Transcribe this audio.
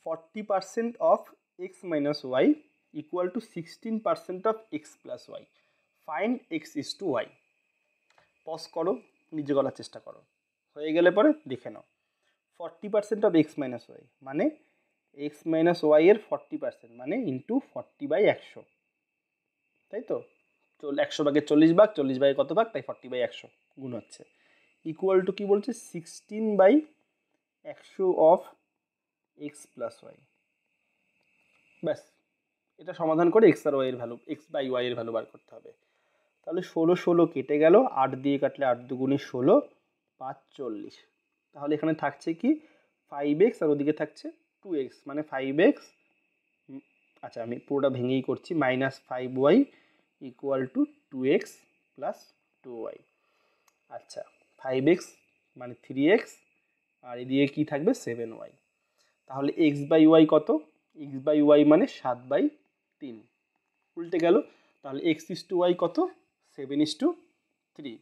40% of x minus y equal to 16% of x plus y. Find x is to y. Pause করো, নিজে করার চেষ্টা করো, হয়ে গেলে পরে দেখে নাও। 40% of x minus y মানে x minus y এর 40% মানে ইন্টু 40/100, তাই তো? 100 ভাগের 40 ভাগ, 40 ভাগের কত ভাগ, তাই 40/100 গুণ হচ্ছে। ইকুয়াল টু কি বলছে, 16/100 অফ এক্স প্লাস ওয়াই। ব্যাস, এটা সমাধান করে এক্স আর ওয়াই এর ভ্যালু, এক্স বাই ওয়াই এর ভ্যালু বার করতে হবে। তাহলে 16 কেটে গেল, 8 দিয়ে কাটলে 8 দুগুণে 16, 5 40। তাহলে এখানে থাকছে কি 5x আর ওদিকে থাকছে 2x, মানে 5x, আচ্ছা আমি পুরোটা ভেঙেই করছি, -5y equal to 2x plus 2y। আচ্ছা 5x মানে 3x আর এদিকে কি থাকবে 7y। তাহলে x বাই ওয়াই কত, x বাই ওয়াই মানে 7/3, উল্টে গেল। তাহলে x ইস টু ওয়াই কত, 7:3।